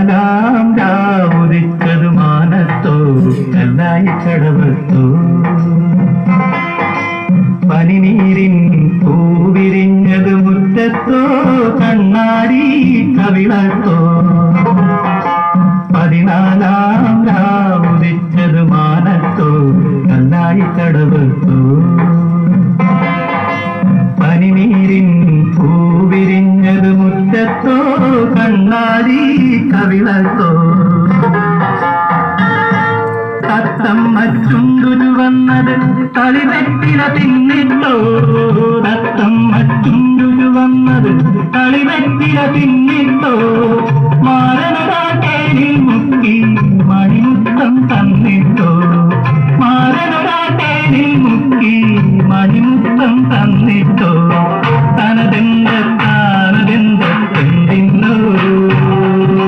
നാം രാവുദിച്ചതു മാനത്തോ കല്ലായി കടവത്തോ പനിനീരിൻ പൂവിരിഞ്ഞത് മുറ്റത്തോ കണ്ണാടി കവിളത്തോ 14 രാവുദിച്ചത് മാനത്തോ കല്ലായി കടവത്തോ പനിനീരിൻ പൂവിരിഞ്ഞത് മുറ്റത്തോ കണ്ണാടി കവിളത്തോ തത്തമ്മ ചുണ്ടുരു വന്നത് കളിവെറ്റില തിന്നിട്ടോ തത്തമ്മ ചുണ്ടുരു വന്നത് കളിവെറ്റില തിന്നിട്ടോ